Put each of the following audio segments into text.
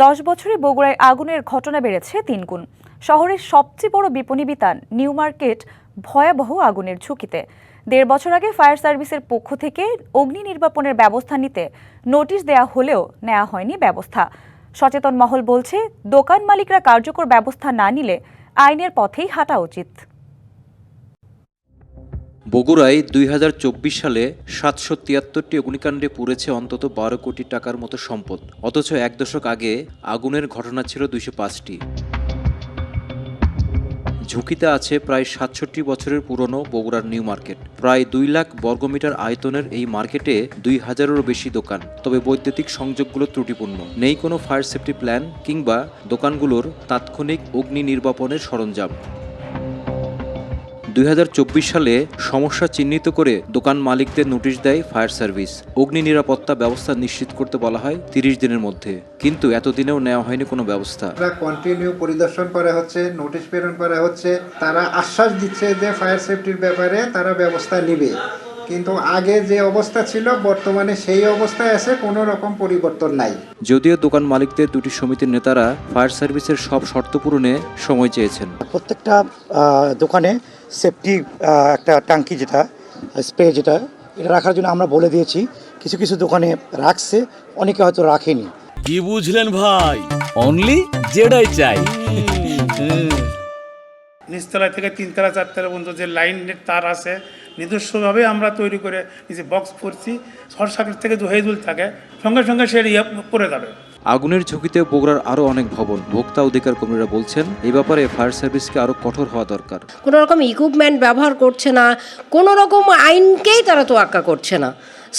10 বছরে বগুড়ায় আগুনের ঘটনা বেড়েছে 3 গুণ। শহরের সবচেয়ে বড় বিপণী বিতান নিউ মার্কেট ভয়াবহ আগুনের ঝুঁকিতে। 1.5 বছর আগে ফায়ার সার্ভিসের পক্ষ থেকে অগ্নি নির্বাপনের ব্যবস্থা নিতে নোটিশ দেয়া হলেও নেওয়া হয়নি ব্যবস্থা। সচেতন মহল বলছে, দোকান মালিকরা কার্যকর ব্যবস্থা না নিলে আইনের পথেই হাঁটা উচিত। বগুড়ায় 2024 সালে 773টি অগ্নিকাণ্ডে পুড়েছে অন্তত 12 কোটি টাকার মতো সম্পদ। অথচ 1 দশক আগে আগুনের ঘটনা ছিল 205টি। ঝুঁকিতে আছে প্রায় 67 বছরের পুরনো বগুড়ার নিউ মার্কেট। প্রায় 2 লাখ বর্গমিটার আয়তনের এই মার্কেটে 2000-এরও বেশি দোকান। তবে বৈদ্যুতিক সংযোগগুলো ত্রুটিপূর্ণ। নেই কোনো ফায়ার সেফটি প্ল্যান কিংবা দোকানগুলোর তাৎক্ষণিক অগ্নি নির্বাপনের সরঞ্জাম। 2024 সালে সমস্যা চিহ্নিত করে দোকান মালিকদের নোটিশ দেয় ফায়ার সার্ভিস। অগ্নি নিরাপত্তা ব্যবস্থা নিশ্চিত করতে বলা হয় 30 দিনের মধ্যে, কিন্তু এতদিনেও নেওয়া হয়নি কোনো ব্যবস্থা। কন্টিনিউ পরিদর্শন করা হচ্ছে, নোটিশ প্রেরণ করা হচ্ছে, তারা আশ্বাস দিচ্ছে যে ফায়ার সেফটির ব্যাপারে তারা ব্যবস্থা নেবে, কিন্তু আগে যে অবস্থা ছিল বর্তমানে সেই অবস্থায় আছে, কোনো রকম পরিবর্তন নাই। যদিও দোকান মালিকদের দুটি সমিতির নেতারা ফায়ার সার্ভিসের সব শর্ত পূরণে সময় চেয়েছেন। প্রত্যেকটা দোকানে সেফটি একটা ট্যাঙ্কি যেটা স্প্রে যেটা এটা রাখার জন্য আমরা বলে দিয়েছি। কিছু কিছু দোকানে রাখছে, অনেকে হয়তো রাখেনি। কি বুঝলেন ভাই? অনলি যেটাই চাই। নিচতলা থেকে 3 তলা 4 তলা পর্যন্ত যে লাইনের তার আছে, নিজস্বভাবে আমরা তৈরি করে নিজে বক্স করছি। শর্ট সার্কিট থেকে হয়ে দুল থাকে, সঙ্গে সঙ্গে সে পড়ে যাবে। আগুনের ঝুঁকিতে বগুড়ার আরও অনেক ভবন। ভোক্তা অধিকার কর্মীরা বলছেন, এই ব্যাপারে ফায়ার সার্ভিসকে আরও কঠোর হওয়া দরকার। কোনো রকম ইকুইপমেন্ট ব্যবহার করছে না, কোনো রকম আইনকেই তারা তোয়াক্কা করছে না।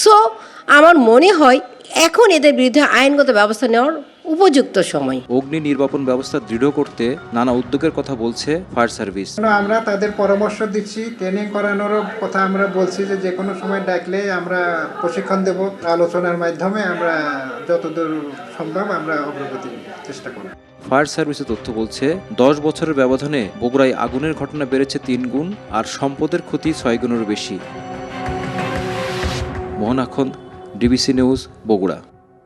সো আমার মনে হয় এখন এদের বিরুদ্ধে আইনগত ব্যবস্থা নেওয়ার উপযুক্ত সময়। অগ্নি নির্বাপন ব্যবস্থা দৃঢ় করতে নানা উদ্যোগের কথা বলছে ফায়ার সার্ভিস। আমরা তাদের পরামর্শ দিচ্ছি, ট্রেনিং করানোরও কথা আমরা বলছি যে কোনো সময় ডাকলে আমরা প্রশিক্ষণ দেব। আলোচনার মাধ্যমে আমরা যতদূর সম্ভব আমরা অগ্রগতির চেষ্টা করব। ফায়ার সার্ভিসের তথ্য বলছে, 10 বছরের ব্যবধানে বগুড়ায় আগুনের ঘটনা বেড়েছে 3 গুণ আর সম্পদের ক্ষতি 6 গুণেরও বেশি। মোহন আখন্দ, ডিবিসি নিউজ, বগুড়া।